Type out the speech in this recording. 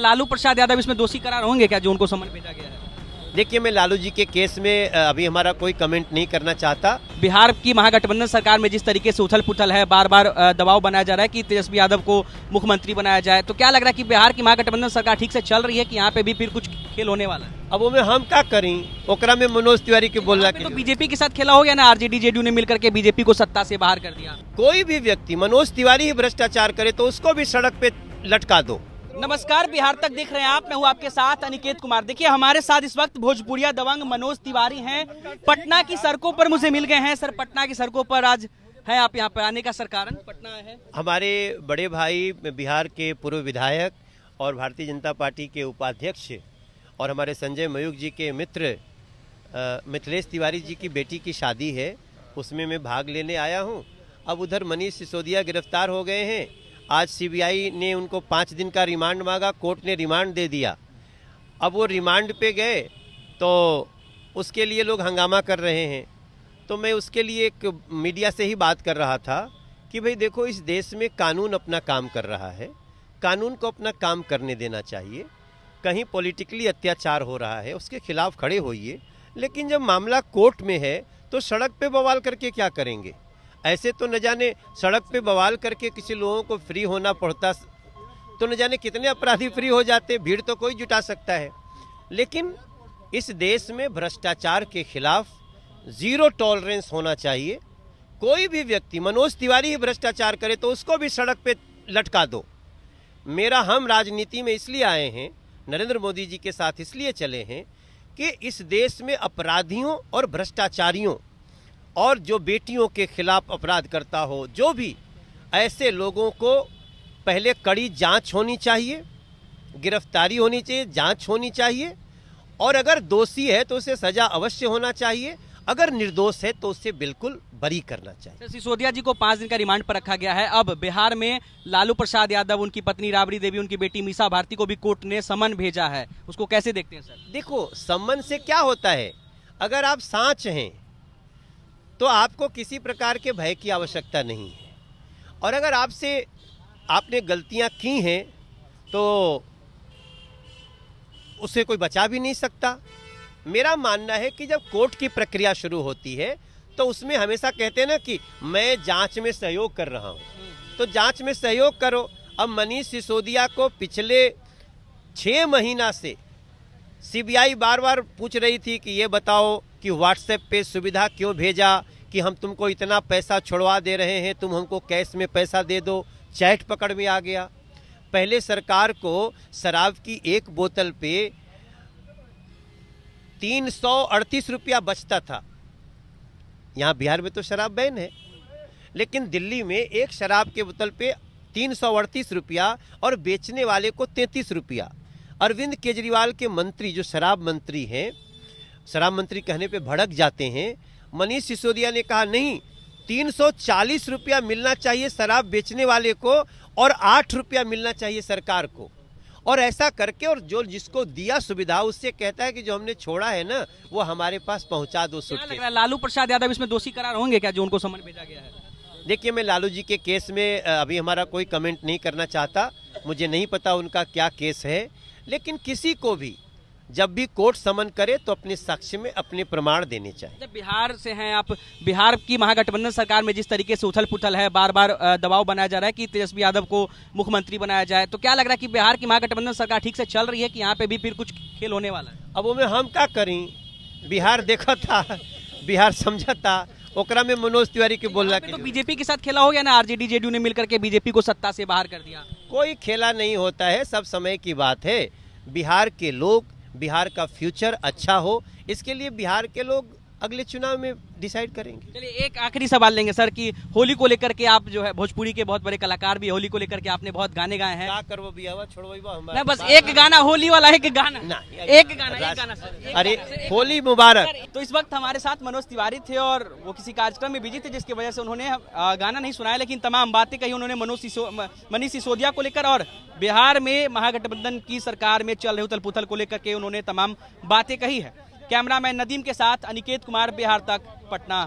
लालू प्रसाद यादव इसमें दोषी करार होंगे क्या, जो उनको समन भेजा गया है? देखिए, मैं लालू जी के केस में अभी हमारा कोई कमेंट नहीं करना चाहता। बिहार की महागठबंधन सरकार में जिस तरीके से उथल पुथल है, बार बार दबाव बनाया जा रहा है कि तेजस्वी यादव को मुख्यमंत्री बनाया जाए, तो क्या लग रहा है कि बिहार की महागठबंधन सरकार ठीक से चल रही है कि यहाँ पे भी फिर कुछ खेल होने वाला है? अब वो में हम क्या करें, ओकरा में मनोज तिवारी के बोलना तो बीजेपी के साथ खेला हो गया ना, आरजेडी जेडीयू ने मिलकर के बीजेपी को सत्ता से बाहर कर दिया। कोई भी व्यक्ति मनोज तिवारी ही भ्रष्टाचार करे तो उसको भी सड़क पे लटका दो। नमस्कार, बिहार तक देख रहे हैं आप, मैं हूं आपके साथ अनिकेत कुमार। देखिए, हमारे साथ इस वक्त भोजपुरिया दबंग मनोज तिवारी हैं, पटना की सड़कों पर मुझे मिल गए हैं। सर, पटना की सड़कों पर आज है आप यहाँ पर आने का सर कारण पटना है? हमारे बड़े भाई बिहार के पूर्व विधायक और भारतीय जनता पार्टी के उपाध्यक्ष और हमारे संजय मयूख जी के मित्र मिथिलेश तिवारी जी की बेटी की शादी है, उसमें मैं भाग लेने आया हूँ। अब उधर मनीष सिसोदिया गिरफ्तार हो गए हैं। आज सीबीआई ने उनको 5 दिन का रिमांड मांगा, कोर्ट ने रिमांड दे दिया। अब वो रिमांड पे गए तो उसके लिए लोग हंगामा कर रहे हैं। तो मैं उसके लिए एक मीडिया से ही बात कर रहा था कि भाई देखो, इस देश में कानून अपना काम कर रहा है, कानून को अपना काम करने देना चाहिए। कहीं पॉलिटिकली अत्याचार हो रहा है, उसके खिलाफ खड़े होइए, लेकिन जब मामला कोर्ट में है तो सड़क पे बवाल करके क्या करेंगे? ऐसे तो न जाने सड़क पे बवाल करके किसी लोगों को फ्री होना पड़ता तो न जाने कितने अपराधी फ्री हो जाते। भीड़ तो कोई जुटा सकता है, लेकिन इस देश में भ्रष्टाचार के खिलाफ जीरो टॉलरेंस होना चाहिए। कोई भी व्यक्ति, मनोज तिवारी ही भ्रष्टाचार करे तो उसको भी सड़क पे लटका दो। मेरा हम राजनीति में इसलिए आए हैं, नरेंद्र मोदी जी के साथ इसलिए चले हैं कि इस देश में अपराधियों और भ्रष्टाचारियों और जो बेटियों के खिलाफ अपराध करता हो, जो भी ऐसे लोगों को पहले कड़ी जांच होनी चाहिए, गिरफ्तारी होनी चाहिए, जांच होनी चाहिए, और अगर दोषी है तो उसे सजा अवश्य होना चाहिए, अगर निर्दोष है तो उसे बिल्कुल बरी करना चाहिए। सिसोदिया जी को 5 दिन का रिमांड पर रखा गया है। अब बिहार में लालू प्रसाद यादव, उनकी पत्नी राबड़ी देवी, उनकी बेटी मीसा भारती को भी कोर्ट ने समन भेजा है, उसको कैसे देखते हैं सर? देखो, समन से क्या होता है, अगर आप सांच हैं तो आपको किसी प्रकार के भय की आवश्यकता नहीं है, और अगर आपने गलतियां की हैं तो उसे कोई बचा भी नहीं सकता। मेरा मानना है कि जब कोर्ट की प्रक्रिया शुरू होती है तो उसमें हमेशा कहते हैं ना कि मैं जांच में सहयोग कर रहा हूं, तो जांच में सहयोग करो। अब मनीष सिसोदिया को पिछले 6 महीना से सीबीआई बार बार पूछ रही थी कि ये बताओ कि व्हाट्सएप पे सुविधा क्यों भेजा कि हम तुमको इतना पैसा छुड़वा दे रहे हैं, तुम हमको कैश में पैसा दे दो। चैट पकड़ में आ गया। पहले सरकार को शराब की एक बोतल पे 338 रुपया बचता था। यहाँ बिहार में तो शराब बैन है, लेकिन दिल्ली में एक शराब के बोतल पे 338 रुपया और बेचने वाले को 33 रुपया। अरविंद केजरीवाल के मंत्री, जो शराब मंत्री हैं, शराब मंत्री कहने पे भड़क जाते हैं। मनीष सिसोदिया ने कहा नहीं, 340 रुपया मिलना चाहिए शराब बेचने वाले को और 8 रुपया मिलना चाहिए सरकार को। और ऐसा करके, और जो जिसको दिया सुविधा उससे कहता है कि जो हमने छोड़ा है ना वो हमारे पास पहुंचा दो। लालू प्रसाद यादव इसमें दोषी करार होंगे क्या, जो उनको समन भेजा गया है? देखिए, मैं लालू जी के केस में अभी हमारा कोई कमेंट नहीं करना चाहता। मुझे नहीं पता उनका क्या केस है, लेकिन किसी को भी जब भी कोर्ट समन करे तो अपने साक्ष्य में अपने प्रमाण देने चाहिए। जब बिहार से हैं आप, बिहार की महागठबंधन सरकार में जिस तरीके से उथल पुथल है, बार बार दबाव बनाया जा रहा है कि तेजस्वी यादव को मुख्यमंत्री बनाया जाए, तो क्या लग रहा है कि बिहार की महागठबंधन सरकार ठीक से चल रही है कि यहाँ पे भी फिर कुछ खेल होने वाला है? अब वो में हम क्या करें, बिहार देखा था, बिहार समझा था, ओकरा में मनोज तिवारी के बोलना तो बीजेपी के साथ खेला हो गया ना, आरजेडी जेडीयू ने मिलकर के बीजेपी को सत्ता से बाहर कर दिया। कोई खेला नहीं होता है, सब समय की बात है। बिहार के लोग, बिहार का फ्यूचर अच्छा हो, इसके लिए बिहार के लोग अगले चुनाव में डिसाइड करेंगे। चलिए, एक आखिरी सवाल लेंगे सर कि होली को लेकर के आप जो है भोजपुरी के बहुत बड़े कलाकार भी, होली को लेकर के आपने बहुत गाने गाए हैं। क्या करवो बियावा छोड़ो नहीं, बस एक गाना होली वाला, एक गाना सर। अरे होली मुबारक। तो इस वक्त हमारे साथ मनोज तिवारी थे और वो किसी कार्यक्रम में बिजी थे, जिसकी वजह से उन्होंने गाना नहीं सुनाया, लेकिन तमाम बातें कही उन्होंने मनीष सिसोदिया को लेकर और बिहार में महागठबंधन की सरकार में चल रहे उथल पुथल को लेकर के उन्होंने तमाम बातें कही है। कैमरामैन नदीम के साथ अनिकेत कुमार, बिहार तक, पटना।